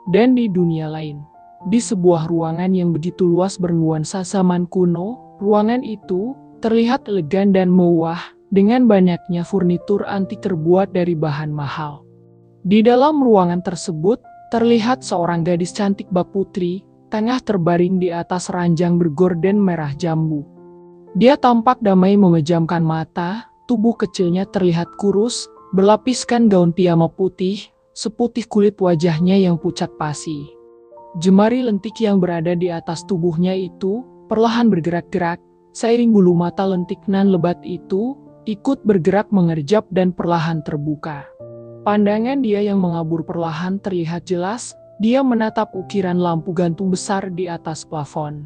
Dan di dunia lain, di sebuah ruangan yang begitu luas bernuansa zaman kuno, ruangan itu terlihat elegan dan mewah dengan banyaknya furnitur antik terbuat dari bahan mahal. Di dalam ruangan tersebut, terlihat seorang gadis cantik bak putri, tengah terbaring di atas ranjang bergorden merah jambu. Dia tampak damai memejamkan mata, tubuh kecilnya terlihat kurus, berlapiskan gaun piyama putih, seputih kulit wajahnya yang pucat pasi. Jemari lentik yang berada di atas tubuhnya itu perlahan bergerak-gerak, seiring bulu mata lentik nan lebat itu ikut bergerak mengerjap dan perlahan terbuka. Pandangan dia yang mengabur perlahan terlihat jelas, dia menatap ukiran lampu gantung besar di atas plafon.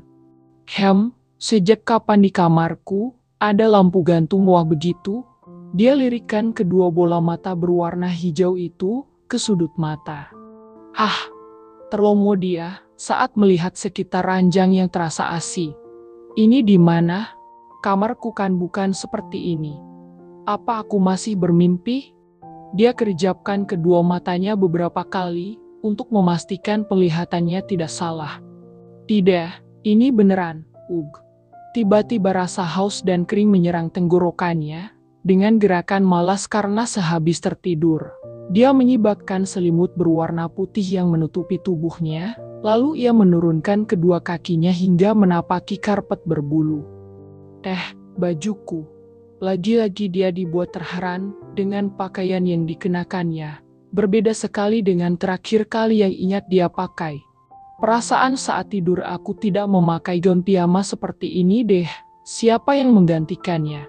Sejak kapan di kamarku ada lampu gantung mewah begitu? Dia lirikkan kedua bola mata berwarna hijau itu ke sudut mata. Terlomo dia saat melihat sekitar ranjang yang terasa asing. Ini di mana? Kamarku kan bukan seperti ini. Apa aku masih bermimpi? Dia kerjapkan kedua matanya beberapa kali untuk memastikan penglihatannya tidak salah. Tidak, ini beneran, Ugh. Tiba-tiba rasa haus dan kering menyerang tenggorokannya. Dengan gerakan malas karena sehabis tertidur, dia menyibakkan selimut berwarna putih yang menutupi tubuhnya, lalu ia menurunkan kedua kakinya hingga menapaki karpet berbulu. Bajuku. Lagi-lagi dia dibuat terheran dengan pakaian yang dikenakannya. Berbeda sekali dengan terakhir kali yang ingat dia pakai. Perasaan saat tidur aku tidak memakai gaun piyama seperti ini deh. Siapa yang menggantikannya?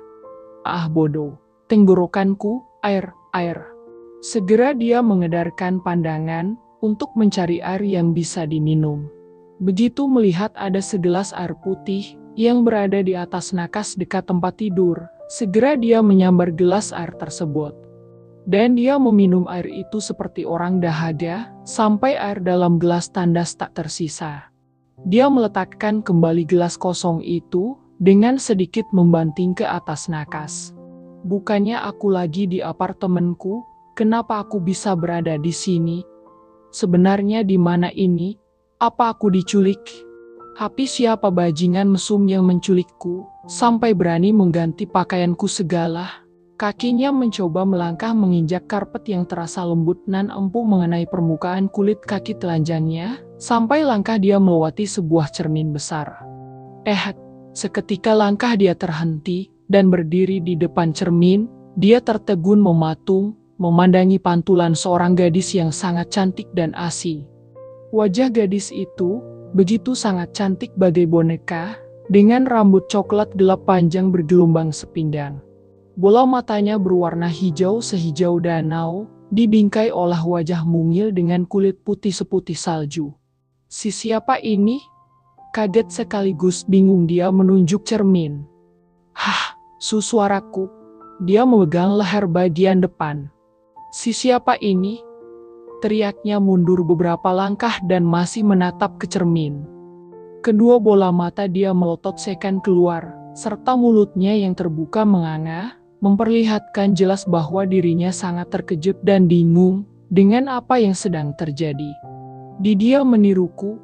Bodoh. Tenggorokanku, air. Segera dia mengedarkan pandangan untuk mencari air yang bisa diminum. Begitu melihat ada segelas air putih yang berada di atas nakas dekat tempat tidur, segera dia menyambar gelas air tersebut. Dan dia meminum air itu seperti orang dahaga, sampai air dalam gelas tandas tak tersisa. Dia meletakkan kembali gelas kosong itu, dengan sedikit membanting ke atas nakas. Bukannya aku lagi di apartemenku, kenapa aku bisa berada di sini? Sebenarnya di mana ini? Apa aku diculik? Tapi siapa bajingan mesum yang menculikku, sampai berani mengganti pakaianku segala? Kakinya mencoba melangkah menginjak karpet yang terasa lembut nan empuk mengenai permukaan kulit kaki telanjangnya, sampai langkah dia melewati sebuah cermin besar. Seketika langkah dia terhenti, dan berdiri di depan cermin, dia tertegun mematung, memandangi pantulan seorang gadis yang sangat cantik dan asih. Wajah gadis itu begitu sangat cantik bagai boneka, dengan rambut coklat gelap panjang bergelombang sepinggang. Bola matanya berwarna hijau sehijau danau, dibingkai oleh wajah mungil dengan kulit putih seputih salju. Siapa ini? Kaget sekaligus bingung dia menunjuk cermin. Suaraku. Dia memegang leher bagian depan. Siapa ini? Teriaknya mundur beberapa langkah dan masih menatap ke cermin. Kedua bola mata dia melotot-sekan keluar, serta mulutnya yang terbuka menganga, memperlihatkan jelas bahwa dirinya sangat terkejut dan bingung dengan apa yang sedang terjadi. Dia meniruku.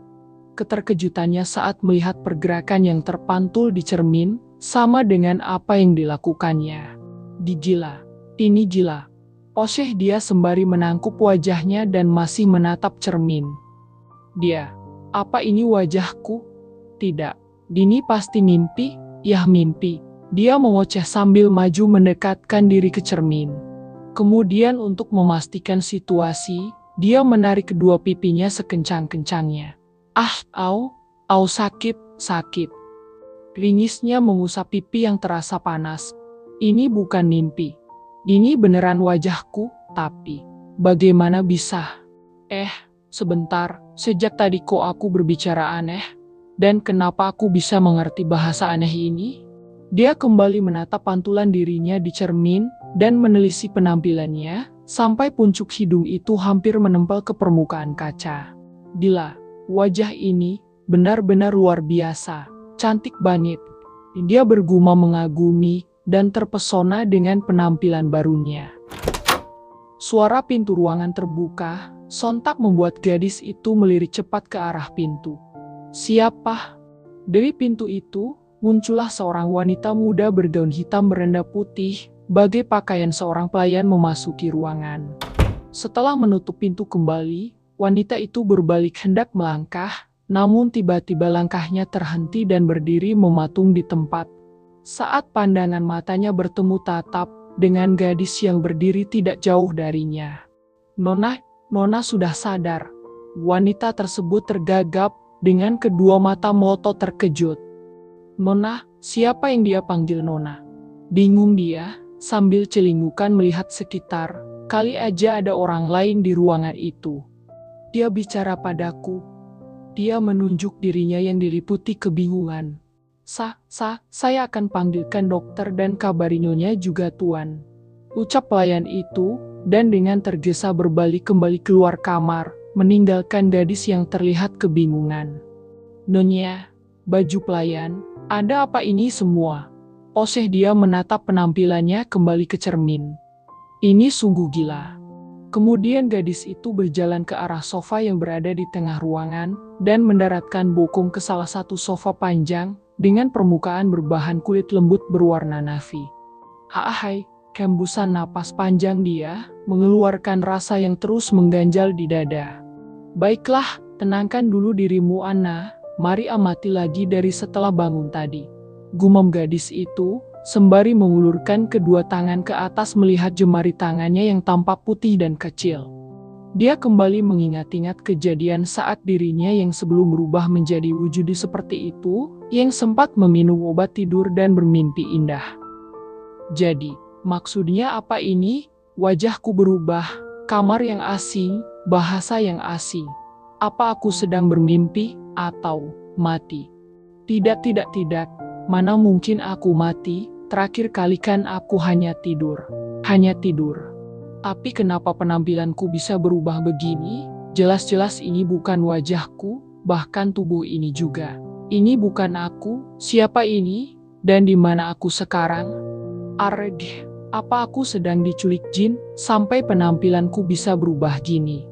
Keterkejutannya saat melihat pergerakan yang terpantul di cermin, sama dengan apa yang dilakukannya. Gila. Ini gila. Oseh dia sembari menangkup wajahnya dan masih menatap cermin. Dia, apa ini wajahku? Tidak, ini pasti mimpi, mimpi. Dia mengoceh sambil maju mendekatkan diri ke cermin. Kemudian untuk memastikan situasi, dia menarik kedua pipinya sekencang-kencangnya. Sakit. Ringisnya mengusap pipi yang terasa panas. Ini bukan mimpi. Ini beneran wajahku, tapi bagaimana bisa? Sebentar, sejak tadi kok aku berbicara aneh? Dan kenapa aku bisa mengerti bahasa aneh ini? Dia kembali menatap pantulan dirinya di cermin, dan menelisik penampilannya, sampai puncuk hidung itu hampir menempel ke permukaan kaca. Gila, wajah ini benar-benar luar biasa, cantik banget. Dia bergumam mengagumi, dan terpesona dengan penampilan barunya. Suara pintu ruangan terbuka, sontak membuat gadis itu melirik cepat ke arah pintu. Siapa? Dari pintu itu, muncullah seorang wanita muda bergaun hitam berenda putih, bagai pakaian seorang pelayan memasuki ruangan. Setelah menutup pintu kembali, wanita itu berbalik hendak melangkah, namun tiba-tiba langkahnya terhenti dan berdiri mematung di tempat. Saat pandangan matanya bertemu tatap dengan gadis yang berdiri tidak jauh darinya. Nona sudah sadar. Wanita tersebut tergagap dengan kedua mata melotot terkejut. Nona, siapa yang dia panggil Nona? Bingung dia, sambil celingukan melihat sekitar, kali aja ada orang lain di ruangan itu. Dia bicara padaku. Dia menunjuk dirinya yang diliputi kebingungan. Saya akan panggilkan dokter dan kabari nyonya juga tuan. Ucap pelayan itu, dan dengan tergesa berbalik kembali keluar kamar, meninggalkan gadis yang terlihat kebingungan. Nyonya, baju pelayan, ada apa ini semua? Oseh dia menatap penampilannya kembali ke cermin. Ini sungguh gila. Kemudian gadis itu berjalan ke arah sofa yang berada di tengah ruangan, dan mendaratkan bokong ke salah satu sofa panjang, dengan permukaan berbahan kulit lembut berwarna navy. Hai. Hembusan napas panjang dia, mengeluarkan rasa yang terus mengganjal di dada. Baiklah, tenangkan dulu dirimu Anna, mari amati lagi dari setelah bangun tadi. Gumam gadis itu, sembari mengulurkan kedua tangan ke atas melihat jemari tangannya yang tampak putih dan kecil. Dia kembali mengingat-ingat kejadian saat dirinya yang sebelum berubah menjadi wujud seperti itu, yang sempat meminum obat tidur dan bermimpi indah. Jadi, maksudnya apa ini? Wajahku berubah, kamar yang asing, bahasa yang asing. Apa aku sedang bermimpi, atau mati? Tidak. Mana mungkin aku mati? Terakhir kali kan aku hanya tidur. Tapi kenapa penampilanku bisa berubah begini? Jelas-jelas ini bukan wajahku, bahkan tubuh ini juga. Ini bukan aku, siapa ini? Dan di mana aku sekarang? Arg. Apa aku sedang diculik jin, sampai penampilanku bisa berubah gini?